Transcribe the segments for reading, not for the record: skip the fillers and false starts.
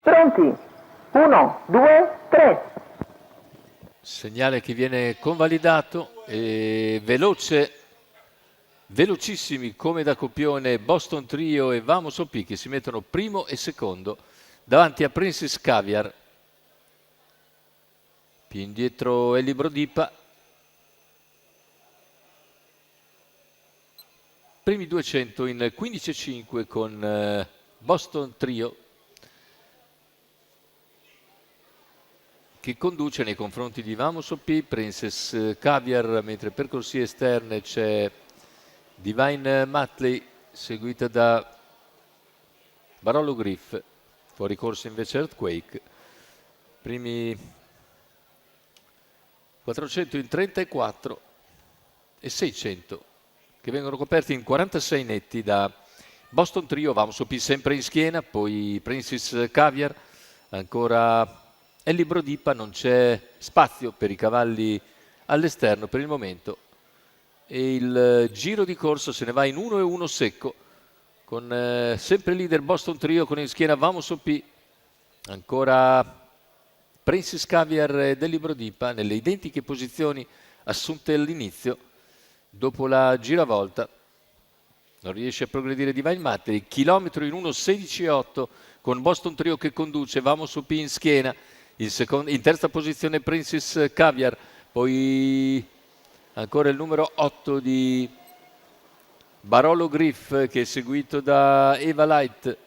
Pronti? 1, 2, 3. Segnale che viene convalidato e velocissimi come da copione Boston Trio e Vamos OP che si mettono primo e secondo davanti a Princess Caviar. Più indietro è Libro Dipa. Primi 200 in 15,5 con Boston Trio, che conduce nei confronti di Vamos OP, Princess Caviar, mentre per corsie esterne c'è Divine Matley, seguita da Barolo Griff, fuori corso invece Earthquake. Primi 400 in 34 e 600 che vengono coperti in 46 netti da Boston Trio, Vamos OP sempre in schiena, poi Princess Caviar, ancora El Libro Dipa, non c'è spazio per i cavalli all'esterno per il momento e il giro di corsa se ne va in 1-1 secco con sempre leader Boston Trio con in schiena Vamos OP, ancora Princess Caviar e Del Libro Dipa nelle identiche posizioni assunte all'inizio. Dopo la giravolta non riesce a progredire Divine Matter, chilometro in 1:16,8 con Boston Trio che conduce, Vamos OP in schiena, in terza posizione Princess Caviar, poi ancora il numero 8 di Barolo Griff che è seguito da Eva Light,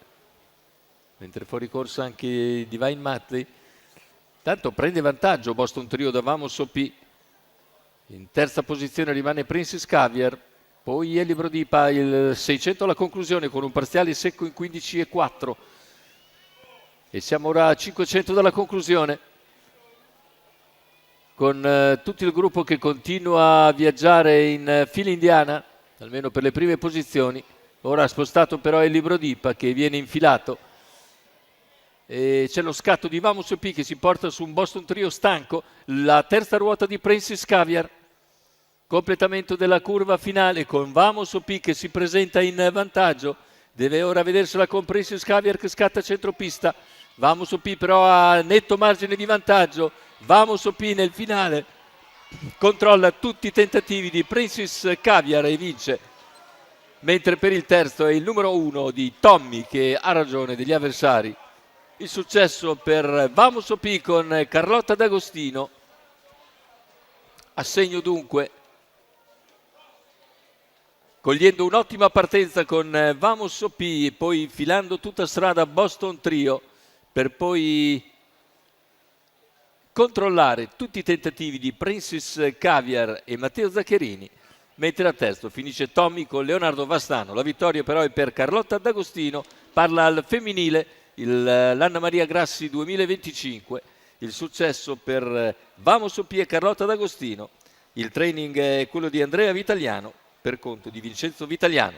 mentre fuori corsa anche Divine Matley. Tanto prende vantaggio Boston Trio da Vamos OP. In terza posizione rimane Princess Caviar, poi è Libro Dipa, il 600 alla conclusione con un parziale secco in 15,4 e siamo ora a 500 dalla conclusione con tutto il gruppo che continua a viaggiare in fila indiana, almeno per le prime posizioni. Ora ha spostato però il Libro Dipa che viene infilato e c'è lo scatto di Vamos OP che si porta su un Boston Trio stanco, la terza ruota di Princess Caviar, completamento della curva finale con Vamos OP che si presenta in vantaggio, deve ora vedersela con Princess Caviar che scatta centropista. Vamos OP però ha netto margine di vantaggio, Vamos OP nel finale controlla tutti i tentativi di Princess Caviar e vince, mentre per il terzo è il numero 1 di Tommy che ha ragione degli avversari. Il successo per Vamos OP con Carlotta D'Agostino, assegno dunque, cogliendo un'ottima partenza con Vamos OP e poi filando tutta strada Boston Trio per poi controllare tutti i tentativi di Princess Caviar e Matteo Zaccherini, mentre a terzo finisce Tommy con Leonardo Vastano. La vittoria però è per Carlotta D'Agostino, parla al femminile l'Anna Maria Grassi 2025, il successo per Vamos OP e Carlotta D'Agostino. Il training è quello di Andrea Vitaliano per conto di Vincenzo Vitaliano.